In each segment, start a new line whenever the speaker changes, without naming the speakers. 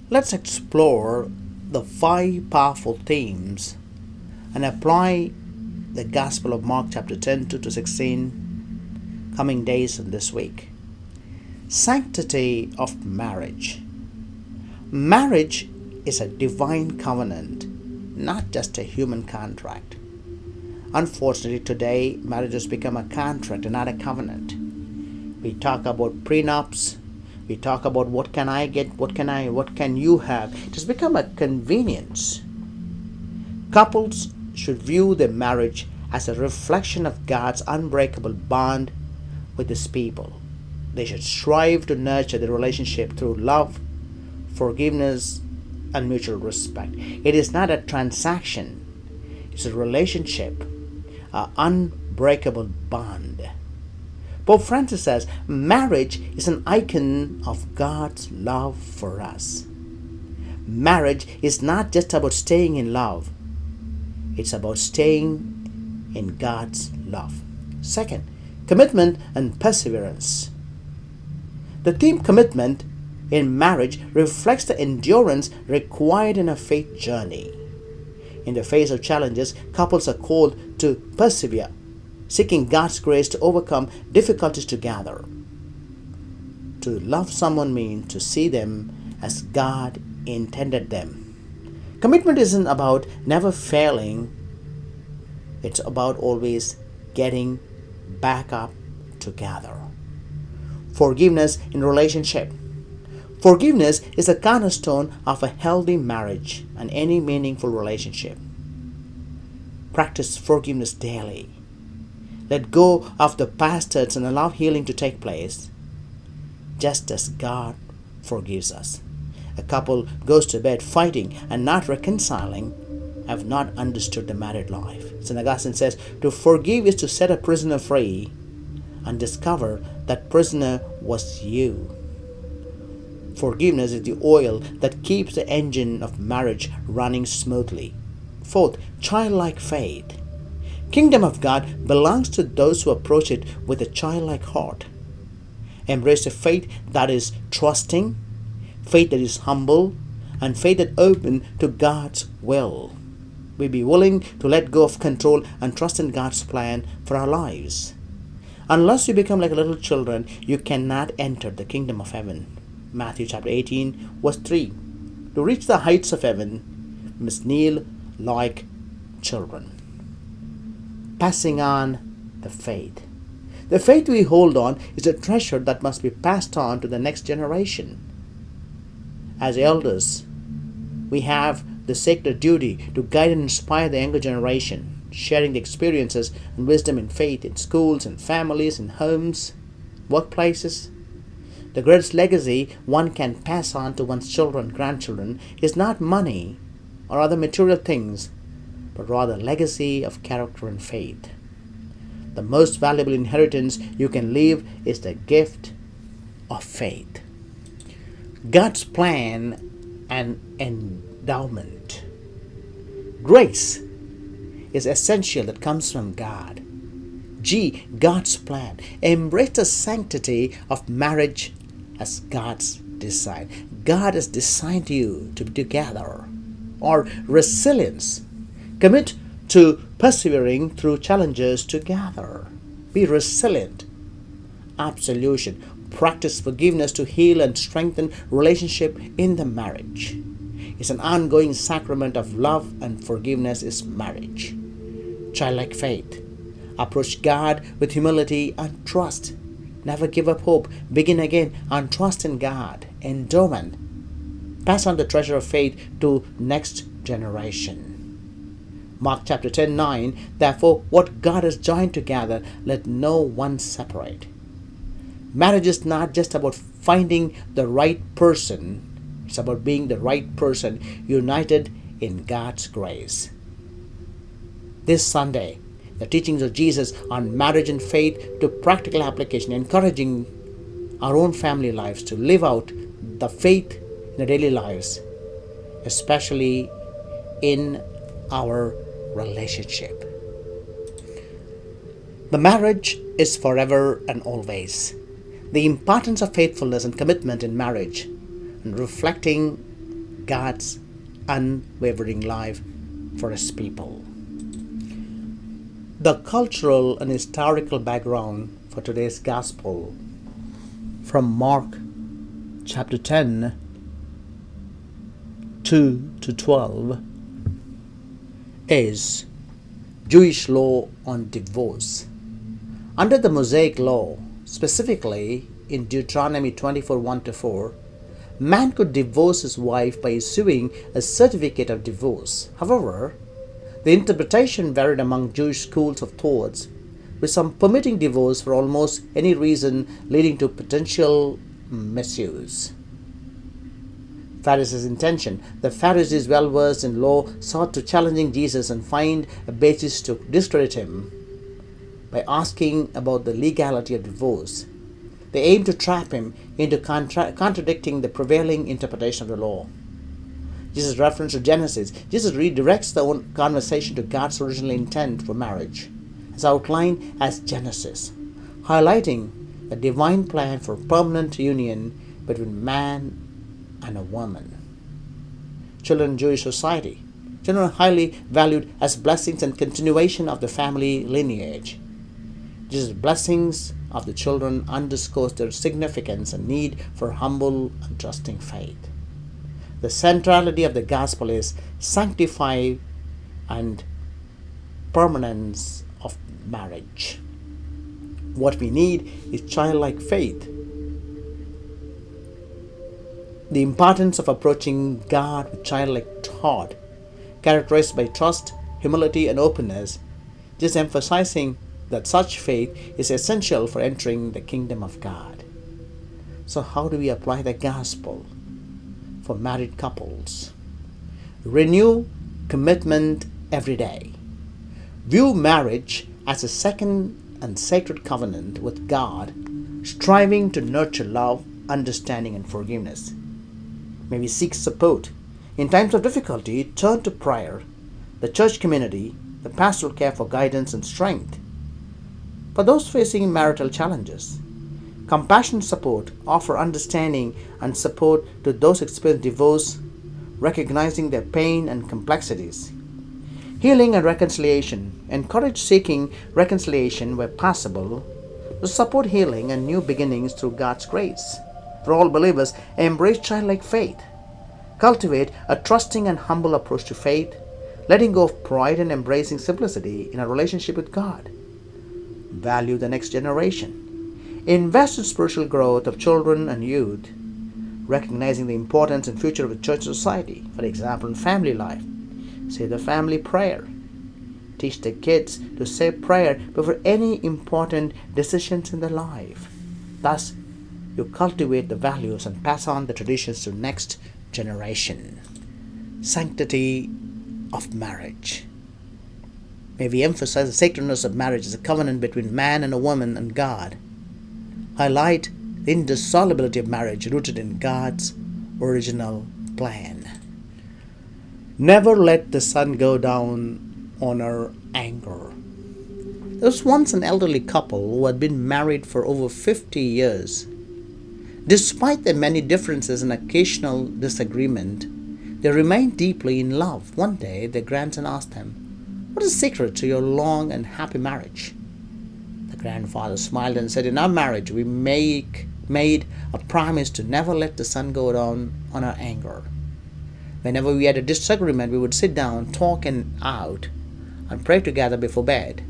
Let's explore the five powerful themes and apply the Gospel of Mark chapter 10 to 16 coming days in this week. Sanctity of marriage. Marriage is a divine covenant, not just a human contract. Unfortunately, today marriage has become a contract and not a covenant. We talk about prenups. We talk about what can I get, what can you have. It has become a convenience. Couples should view their marriage as a reflection of God's unbreakable bond with His people. They should strive to nurture the relationship through love, forgiveness, and mutual respect. It is not a transaction, it's a relationship, an unbreakable bond. Pope Francis says marriage is an icon of God's love for us. Marriage is not just about staying in love, it's about staying in God's love. Second, commitment and perseverance. The theme commitment in marriage reflects the endurance required in a faith journey. In the face of challenges, couples are called to persevere, seeking God's grace to overcome difficulties together. To love someone means to see them as God intended them. Commitment isn't about never failing, it's about always getting back up together. Forgiveness in relationship. Forgiveness is a cornerstone of a healthy marriage and any meaningful relationship. Practice forgiveness daily. Let go of the past hurts and allow healing to take place, just as God forgives us. A couple goes to bed fighting and not reconciling have not understood the married life. St. Augustine says, to forgive is to set a prisoner free and discover that prisoner was you. Forgiveness is the oil that keeps the engine of marriage running smoothly. Fourth, childlike faith. Kingdom of God belongs to those who approach it with a childlike heart. Embrace a faith that is trusting, faith that is humble, and faith that is open to God's will. We be willing to let go of control and trust in God's plan for our lives. Unless you become like little children, you cannot enter the kingdom of heaven. Matthew chapter 18, verse 3. To reach the heights of heaven, we must kneel like children. Passing on the faith. The faith we hold on is a treasure that must be passed on to the next generation. As elders, we have the sacred duty to guide and inspire the younger generation, sharing the experiences and wisdom in faith in schools and families and homes, workplaces. The greatest legacy one can pass on to one's children and grandchildren is not money or other material things, but rather legacy of character and faith. The most valuable inheritance you can leave is the gift of faith. God's plan and endowment. Grace is essential that comes from God. G. God's plan. Embrace the sanctity of marriage as God's design. God has designed you to be together. Or resilience. Commit to persevering through challenges together. Be resilient. Absolution. Practice forgiveness to heal and strengthen relationship in the marriage. It's an ongoing sacrament of love and forgiveness is marriage. Childlike faith. Approach God with humility and trust. Never give up hope. Begin again and trust in God. Endowment. Pass on the treasure of faith to next generation. Mark chapter 10:9. Therefore, what God has joined together, let no one separate. Marriage is not just about finding the right person. It's about being the right person united in God's grace. This Sunday, the teachings of Jesus on marriage and faith to practical application, encouraging our own family lives to live out the faith in our daily lives, especially in our relationship. The marriage is forever and always. The importance of faithfulness and commitment in marriage and reflecting God's unwavering love for His people. The cultural and historical background for today's Gospel from Mark chapter 10, 2 to 12 is Jewish law on divorce. Under the Mosaic law, specifically in Deuteronomy 24, 1-4, man could divorce his wife by issuing a certificate of divorce. However, the interpretation varied among Jewish schools of thoughts, with some permitting divorce for almost any reason leading to potential misuse. Pharisees' intention. The Pharisees, well versed in law, sought to challenge Jesus and find a basis to discredit him by asking about the legality of divorce. They aimed to trap him into contradicting the prevailing interpretation of the law. Jesus' reference to Genesis. Jesus redirects the conversation to God's original intent for marriage, as outlined as Genesis, highlighting the divine plan for permanent union between man and a woman. Children in Jewish society. Children are highly valued as blessings and continuation of the family lineage. Jesus' blessings of the children underscores their significance and need for humble and trusting faith. The centrality of the gospel is sanctify and permanence of marriage. What we need is childlike faith. The importance of approaching God with childlike thought, characterized by trust, humility, and openness, just emphasizing that such faith is essential for entering the kingdom of God. So how do we apply the gospel for married couples? Renew commitment every day. View marriage as a second and sacred covenant with God, striving to nurture love, understanding, and forgiveness. May we seek support. In times of difficulty, turn to prayer, the church community, the pastoral care for guidance and strength. For those facing marital challenges, compassion support, offer understanding and support to those experiencing divorce, recognizing their pain and complexities. Healing and reconciliation. Encourage seeking reconciliation where possible to support healing and new beginnings through God's grace. For all believers, embrace childlike faith. Cultivate a trusting and humble approach to faith, letting go of pride and embracing simplicity in a relationship with God. Value the next generation. Invest in spiritual growth of children and youth, recognizing the importance and future of the church society. For example, in family life, say the family prayer. Teach the kids to say prayer before any important decisions in their life. Thus, you cultivate the values and pass on the traditions to the next generation. Sanctity of marriage. May we emphasize the sacredness of marriage as a covenant between man and a woman and God. Highlight the indissolubility of marriage rooted in God's original plan. Never let the sun go down on our anger. There was once an elderly couple who had been married for over 50 years. Despite their many differences and occasional disagreement, they remained deeply in love. One day, their grandson asked them, "What is the secret to your long and happy marriage?" The grandfather smiled and said, "In our marriage, we made a promise to never let the sun go down on our anger. Whenever we had a disagreement, we would sit down, talk it out, and pray together before bed.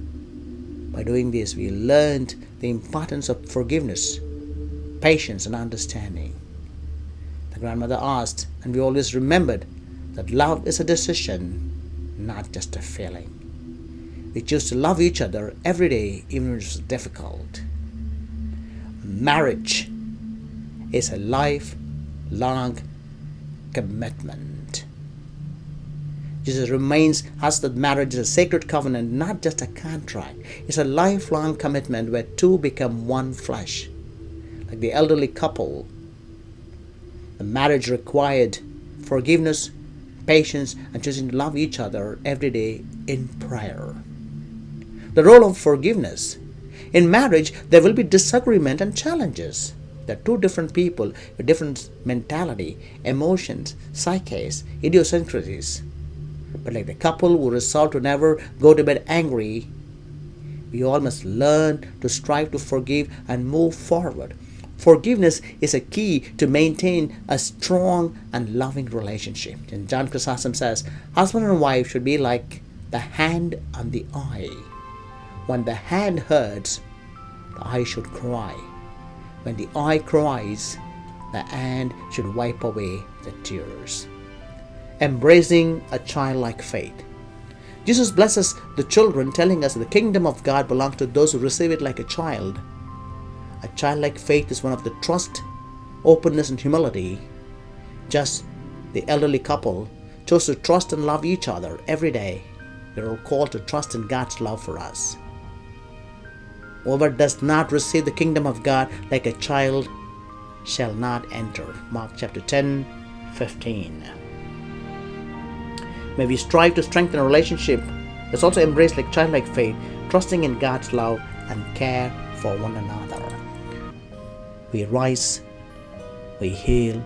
By doing this, we learned the importance of forgiveness, patience, and understanding." The grandmother asked, and we always remembered that love is a decision, not just a feeling. We choose to love each other every day, even when it's difficult. Marriage is a lifelong commitment. Jesus reminds us that marriage is a sacred covenant, not just a contract. It's a lifelong commitment where two become one flesh. Like the elderly couple, the marriage required forgiveness, patience, and choosing to love each other every day in prayer. The role of forgiveness. In marriage, there will be disagreement and challenges. They're two different people with different mentality, emotions, psyches, idiosyncrasies. But like the couple who resolve to never go to bed angry, we all must learn to strive to forgive and move forward. Forgiveness is a key to maintain a strong and loving relationship. And John Chrysostom says, husband and wife should be like the hand and the eye. When the hand hurts, the eye should cry. When the eye cries, the hand should wipe away the tears. Embracing a childlike faith. Jesus blesses the children, telling us that the kingdom of God belongs to those who receive it like a child. A childlike faith is one of the trust, openness, and humility. Just the elderly couple chose to trust and love each other every day. We are all called to trust in God's love for us. Whoever does not receive the kingdom of God like a child shall not enter. Mark chapter 10:15. May we strive to strengthen a relationship that's also embraced like childlike faith, trusting in God's love and care for one another. We rise, we heal,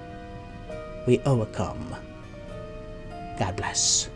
we overcome. God bless.